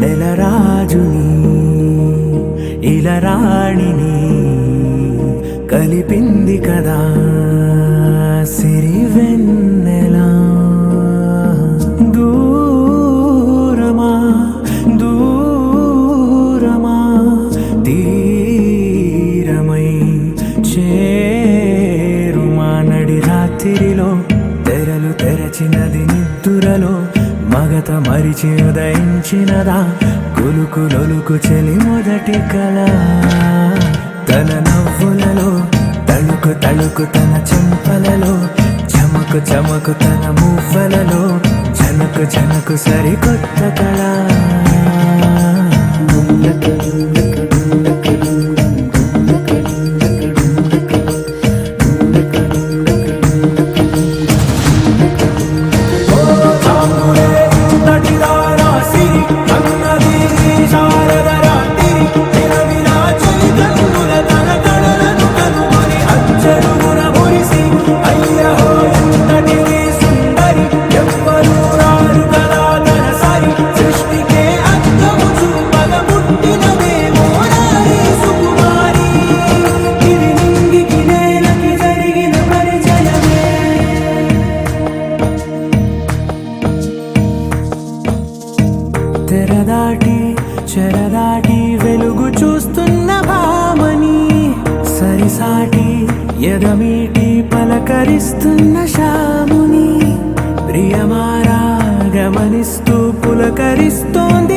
నెలరాజుని ఇలరాణిని కలిపింది కదా సిరివెన్నెలా. దూరమా దూరమా తీరమై చేరుమా నడి రాత్రిలో తెరలు తెరచినది నిద్దురలో మగత మరిచి ఉదయించినదా కులుకులొలుకు చెలి మొదటి కళ. తన నవ్వులలో తళుకు తళుకు తన చెంపలలో చమకు చమకు తన మువ్వలలో జనకు జనకు సరికొత్త కళ. తెరదాటి చెరదాటి వెలుగు చూస్తున్న భామని సరిసాటి ఎదమీటి పలకరిస్తున్న శాముని ప్రియమారా గమనిస్తూ పులకరిస్తోంది